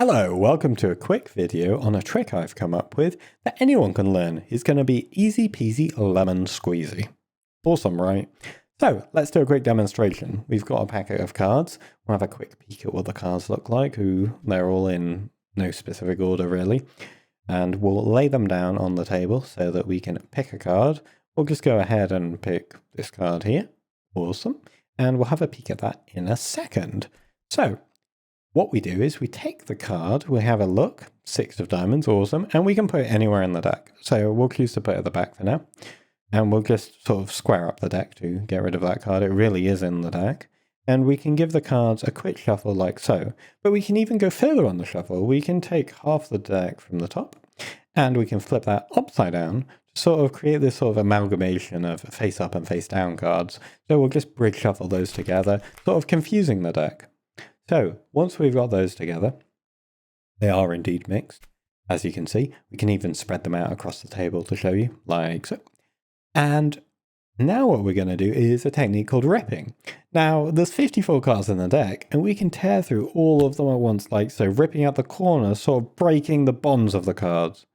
Hello, welcome to a quick video on a trick I've come up with that anyone can learn. It's going to be easy peasy lemon squeezy. Awesome, right? So let's do a quick demonstration. We've got a packet of cards. We'll have a quick peek at what the cards look like. They're all in no specific order really. And we'll lay them down on the table so that we can pick a card. We'll just go ahead and pick this card here. Awesome. And we'll have a peek at that in a second. So what we do is we take the card, we have a look, 6 of diamonds, awesome, and we can put it anywhere in the deck. So we'll choose to put it at the back for now, and we'll just sort of square up the deck to get rid of that card. It really is in the deck, and we can give the cards a quick shuffle like so. But we can even go further on the shuffle. We can take half the deck from the top, and we can flip that upside down to sort of create this sort of amalgamation of face up and face down cards. So we'll just bridge shuffle those together, sort of confusing the deck. So once we've got those together, they are indeed mixed. As you can see, we can even spread them out across the table to show you, like so. And now what we're going to do is a technique called ripping. Now, there's 54 cards in the deck, and we can tear through all of them at once, like so, ripping out the corners, sort of breaking the bonds of the cards.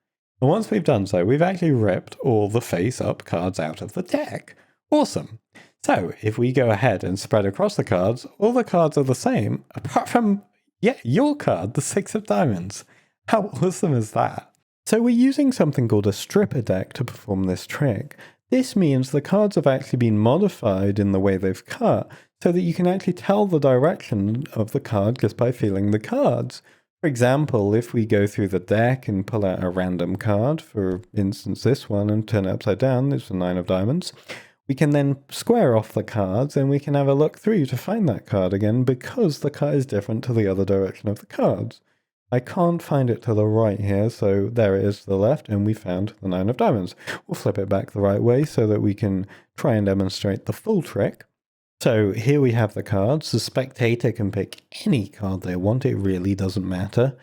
And once we've done so, we've actually ripped all the face-up cards out of the deck. Awesome! So, if we go ahead and spread across the cards, all the cards are the same, apart from, your card, the 6 of diamonds. How awesome is that? So we're using something called a stripper deck to perform this trick. This means the cards have actually been modified in the way they've cut, so that you can actually tell the direction of the card just by feeling the cards. For example, if we go through the deck and pull out a random card, for instance this one, and turn it upside down, it's the 9 of diamonds, we can then square off the cards and we can have a look through to find that card again because the card is different to the other direction of the cards. I can't find it to the right here, so there it is to the left, and we found the 9 of diamonds. We'll flip it back the right way so that we can try and demonstrate the full trick. So here we have the cards. The spectator can pick any card they want, it really doesn't matter.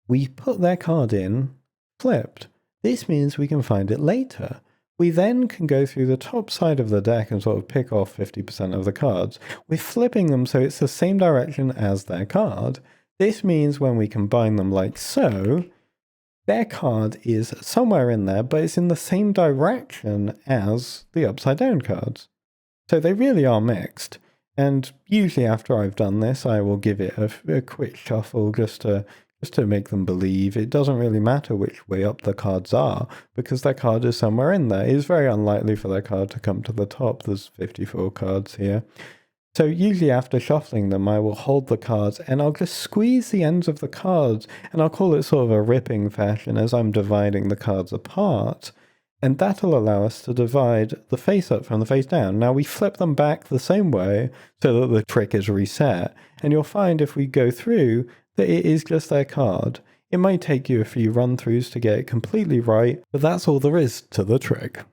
We put their card in, flipped. This means we can find it later. We then can go through the top side of the deck and sort of pick off 50% of the cards. We're flipping them so it's the same direction as their card. This means when we combine them like so, their card is somewhere in there, but it's in the same direction as the upside down cards. So they really are mixed. And usually after I've done this, I will give it a quick shuffle just to make them believe. It doesn't really matter which way up the cards are, because their card is somewhere in there. It is very unlikely for their card to come to the top. There's 54 cards here. So usually after shuffling them, I will hold the cards and I'll just squeeze the ends of the cards, and I'll call it sort of a ripping fashion as I'm dividing the cards apart. And that'll allow us to divide the face up from the face down. Now we flip them back the same way so that the trick is reset. And you'll find if we go through that it is just their card. It might take you a few run-throughs to get it completely right, but that's all there is to the trick.